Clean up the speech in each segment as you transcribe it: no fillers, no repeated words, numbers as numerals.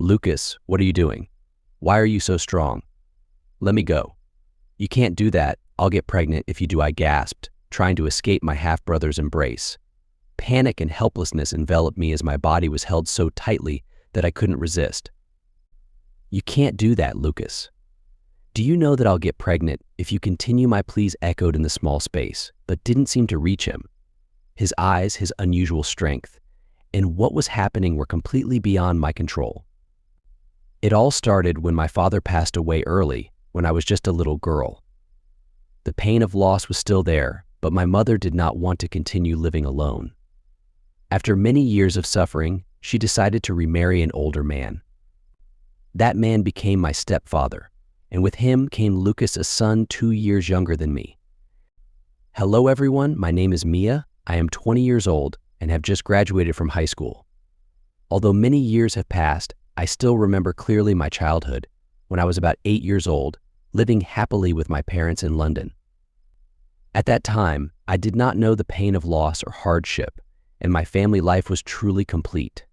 "Lucas, what are you doing? Why are you so strong? Let me go." "You can't do that. I'll get pregnant if you do," I gasped, trying to escape my half-brother's embrace. Panic and helplessness enveloped me as my body was held so tightly that I couldn't resist. "You can't do that, Lucas. Do you know that I'll get pregnant if you continue?" My pleas echoed in the small space, but didn't seem to reach him. His eyes, his unusual strength, and what was happening were completely beyond my control. It all started when my father passed away early, when I was just a little girl. The pain of loss was still there, but my mother did not want to continue living alone. After many years of suffering, she decided to remarry an older man. That man became my stepfather, and with him came Lucas, a son 2 years younger than me. Hello everyone, my name is Mia. I am 20 years old and have just graduated from high school. Although many years have passed, I still remember clearly my childhood, when I was about 8 years old, living happily with my parents in London. At that time, I did not know the pain of loss or hardship, and my family life was truly complete.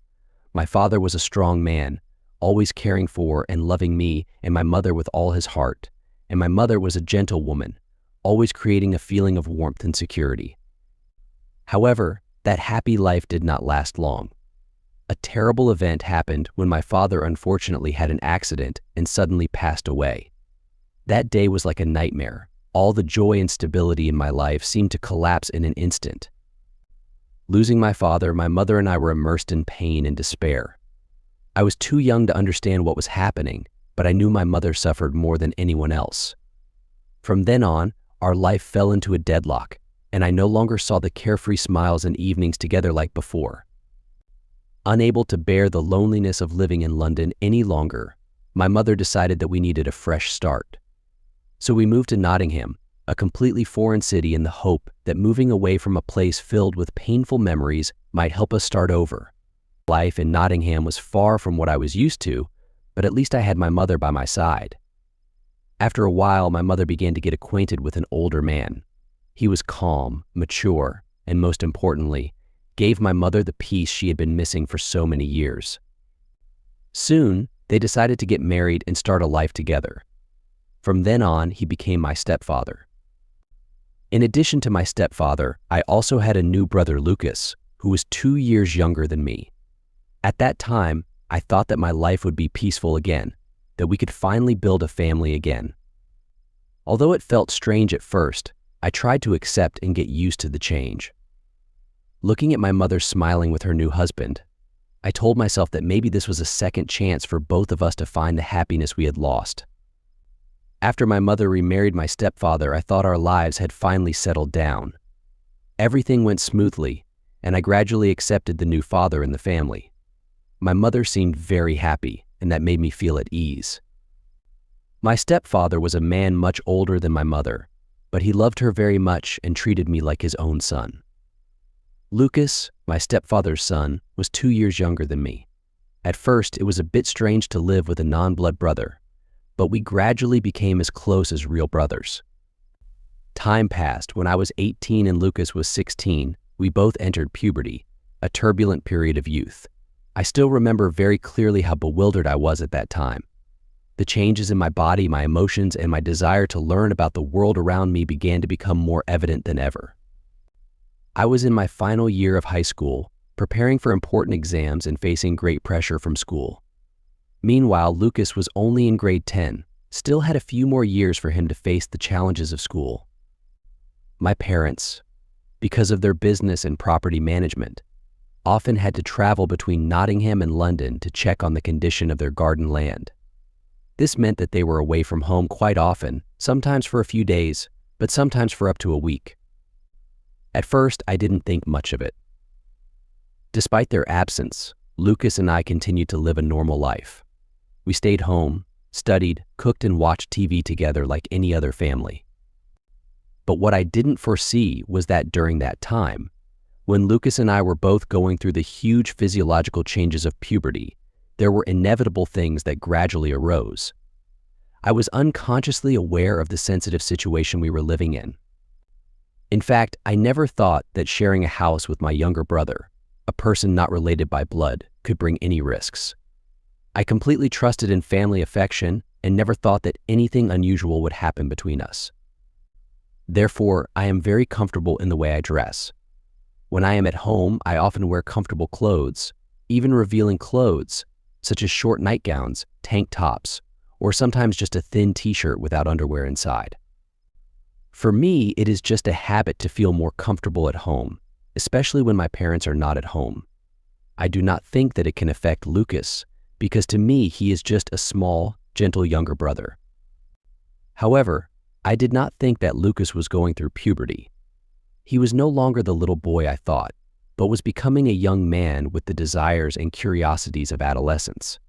My father was a strong man, always caring for and loving me and my mother with all his heart, and my mother was a gentle woman, always creating a feeling of warmth and security. However, that happy life did not last long. A terrible event happened when my father unfortunately had an accident and suddenly passed away. That day was like a nightmare. All the joy and stability in my life seemed to collapse in an instant. Losing my father, my mother and I were immersed in pain and despair. I was too young to understand what was happening, but I knew my mother suffered more than anyone else. From then on, our life fell into a deadlock, and I no longer saw the carefree smiles and evenings together like before. Unable to bear the loneliness of living in London any longer, my mother decided that we needed a fresh start. So we moved to Nottingham, a completely foreign city, in the hope that moving away from a place filled with painful memories might help us start over. Life in Nottingham was far from what I was used to, but at least I had my mother by my side. After a while, my mother began to get acquainted with an older man. He was calm, mature, and most importantly, gave my mother the peace she had been missing for so many years. Soon, they decided to get married and start a life together. From then on, he became my stepfather. In addition to my stepfather, I also had a new brother, Lucas, who was 2 years younger than me. At that time, I thought that my life would be peaceful again, that we could finally build a family again. Although it felt strange at first, I tried to accept and get used to the change. Looking at my mother smiling with her new husband, I told myself that maybe this was a second chance for both of us to find the happiness we had lost. After my mother remarried my stepfather, I thought our lives had finally settled down. Everything went smoothly, and I gradually accepted the new father in the family. My mother seemed very happy, and that made me feel at ease. My stepfather was a man much older than my mother, but he loved her very much and treated me like his own son. Lucas, my stepfather's son, was 2 years younger than me. At first, it was a bit strange to live with a non-blood brother, but we gradually became as close as real brothers. Time passed. When I was 18 and Lucas was 16, we both entered puberty, a turbulent period of youth. I still remember very clearly how bewildered I was at that time. The changes in my body, my emotions, and my desire to learn about the world around me began to become more evident than ever. I was in my final year of high school, preparing for important exams and facing great pressure from school. Meanwhile, Lucas was only in grade 10, still had a few more years for him to face the challenges of school. My parents, because of their business and property management, often had to travel between Nottingham and London to check on the condition of their garden land. This meant that they were away from home quite often, sometimes for a few days, but sometimes for up to a week. At first, I didn't think much of it. Despite their absence, Lucas and I continued to live a normal life. We stayed home, studied, cooked, and watched TV together like any other family. But what I didn't foresee was that during that time, when Lucas and I were both going through the huge physiological changes of puberty, there were inevitable things that gradually arose. I was unconsciously aware of the sensitive situation we were living in. In fact, I never thought that sharing a house with my younger brother, a person not related by blood, could bring any risks. I completely trusted in family affection and never thought that anything unusual would happen between us. Therefore, I am very comfortable in the way I dress. When I am at home, I often wear comfortable clothes, even revealing clothes, such as short nightgowns, tank tops, or sometimes just a thin t-shirt without underwear inside. For me, it is just a habit to feel more comfortable at home, especially when my parents are not at home. I do not think that it can affect Lucas, because to me, he is just a small, gentle younger brother. However, I did not think that Lucas was going through puberty. He was no longer the little boy I thought, but was becoming a young man with the desires and curiosities of adolescence.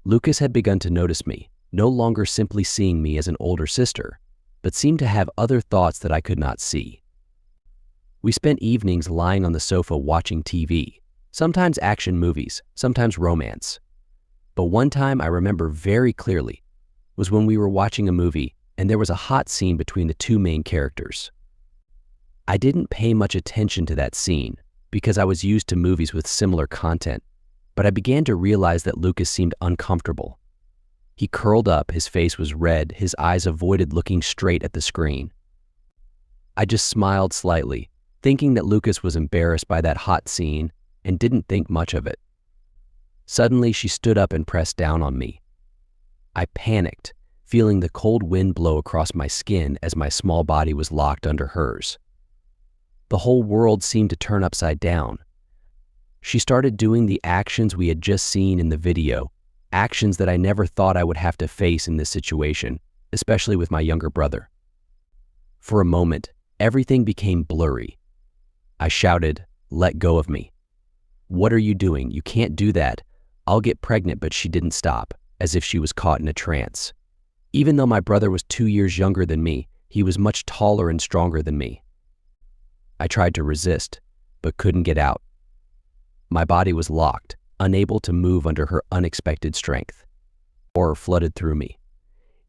Lucas had begun to notice me, no longer simply seeing me as an older sister, but seemed to have other thoughts that I could not see. We spent evenings lying on the sofa watching TV, sometimes action movies, sometimes romance. But one time I remember very clearly was when we were watching a movie and there was a hot scene between the two main characters. I didn't pay much attention to that scene because I was used to movies with similar content, but I began to realize that Lucas seemed uncomfortable. He curled up, his face was red, his eyes avoided looking straight at the screen. I just smiled slightly, thinking that Lucas was embarrassed by that hot scene and didn't think much of it. Suddenly, she stood up and pressed down on me. I panicked, feeling the cold wind blow across my skin as my small body was locked under hers. The whole world seemed to turn upside down. She started doing the actions we had just seen in the video, actions that I never thought I would have to face in this situation, especially with my younger brother. For a moment, everything became blurry. I shouted, "Let go of me." "What are you doing? You can't do that. I'll get pregnant," but she didn't stop, as if she was caught in a trance. Even though my brother was 2 years younger than me, he was much taller and stronger than me. I tried to resist, but couldn't get out. My body was locked, unable to move under her unexpected strength. Horror flooded through me.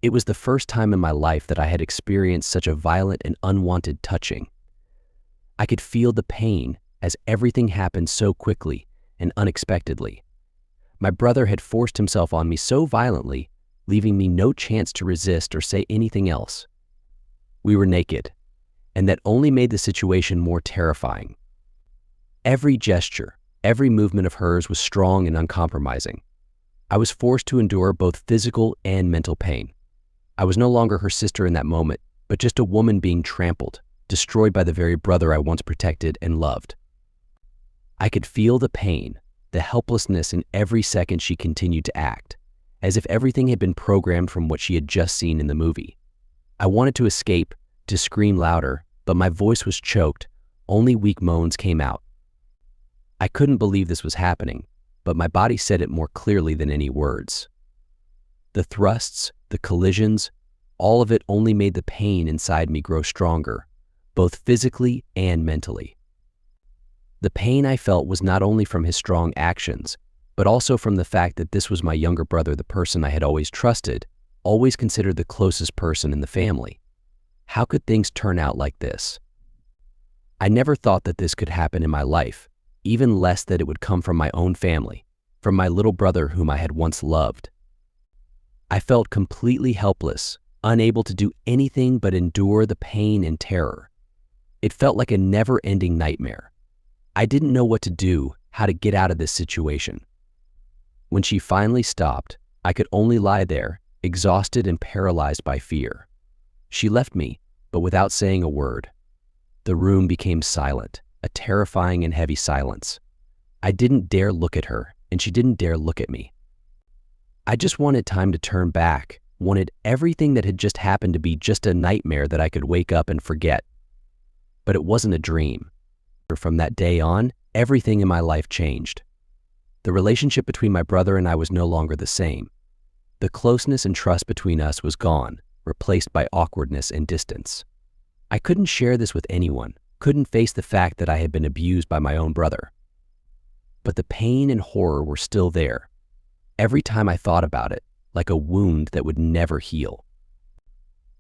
It was the first time in my life that I had experienced such a violent and unwanted touching. I could feel the pain as everything happened so quickly and unexpectedly. My brother had forced himself on me so violently, leaving me no chance to resist or say anything else. We were naked, and that only made the situation more terrifying. Every gesture, every movement of hers was strong and uncompromising. I was forced to endure both physical and mental pain. I was no longer her sister in that moment, but just a woman being trampled, destroyed by the very brother I once protected and loved. I could feel the pain, the helplessness in every second she continued to act, as if everything had been programmed from what she had just seen in the movie. I wanted to escape, to scream louder, but my voice was choked, only weak moans came out. I couldn't believe this was happening, but my body said it more clearly than any words. The thrusts, the collisions, all of it only made the pain inside me grow stronger, both physically and mentally. The pain I felt was not only from his strong actions, but also from the fact that this was my younger brother, the person I had always trusted, always considered the closest person in the family. How could things turn out like this? I never thought that this could happen in my life, even less that it would come from my own family, from my little brother whom I had once loved. I felt completely helpless, unable to do anything but endure the pain and terror. It felt like a never-ending nightmare. I didn't know what to do, how to get out of this situation. When she finally stopped, I could only lie there, exhausted and paralyzed by fear. She left me, but without saying a word. The room became silent, a terrifying and heavy silence. I didn't dare look at her, and she didn't dare look at me. I just wanted time to turn back, wanted everything that had just happened to be just a nightmare that I could wake up and forget. But it wasn't a dream. From that day on, everything in my life changed. The relationship between my brother and I was no longer the same. The closeness and trust between us was gone, replaced by awkwardness and distance. I couldn't share this with anyone, couldn't face the fact that I had been abused by my own brother. But the pain and horror were still there. Every time I thought about it, like a wound that would never heal.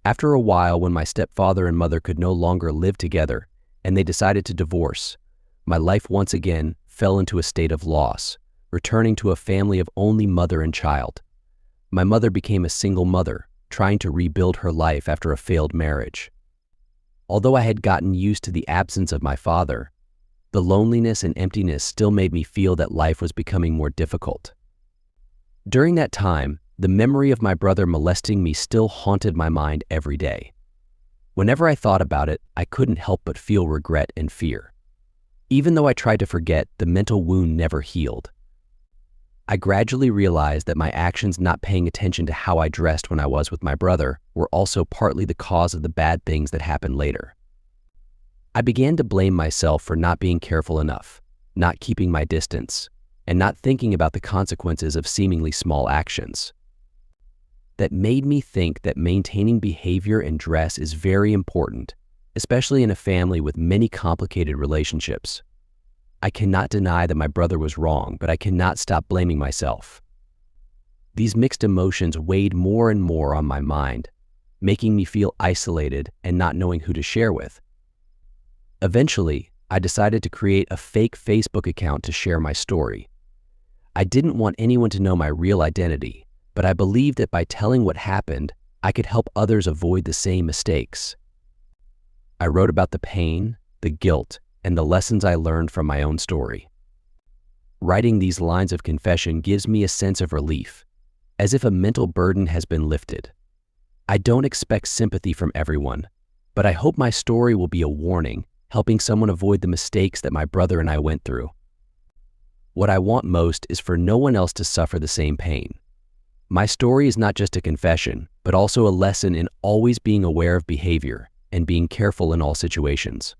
After a while, when my stepfather and mother could no longer live together and they decided to divorce, my life once again fell into a state of loss, returning to a family of only mother and child. My mother became a single mother, trying to rebuild her life after a failed marriage. Although I had gotten used to the absence of my father, the loneliness and emptiness still made me feel that life was becoming more difficult. During that time, the memory of my brother molesting me still haunted my mind every day. Whenever I thought about it, I couldn't help but feel regret and fear. Even though I tried to forget, the mental wound never healed. I gradually realized that my actions not paying attention to how I dressed when I was with my brother were also partly the cause of the bad things that happened later. I began to blame myself for not being careful enough, not keeping my distance, and not thinking about the consequences of seemingly small actions. That made me think that maintaining behavior and dress is very important, especially in a family with many complicated relationships. I cannot deny that my brother was wrong, but I cannot stop blaming myself. These mixed emotions weighed more and more on my mind, making me feel isolated and not knowing who to share with. Eventually, I decided to create a fake Facebook account to share my story. I didn't want anyone to know my real identity, but I believed that by telling what happened, I could help others avoid the same mistakes. I wrote about the pain, the guilt, and the lessons I learned from my own story. Writing these lines of confession gives me a sense of relief, as if a mental burden has been lifted. I don't expect sympathy from everyone, but I hope my story will be a warning, helping someone avoid the mistakes that my brother and I went through. What I want most is for no one else to suffer the same pain. My story is not just a confession, but also a lesson in always being aware of behavior and being careful in all situations.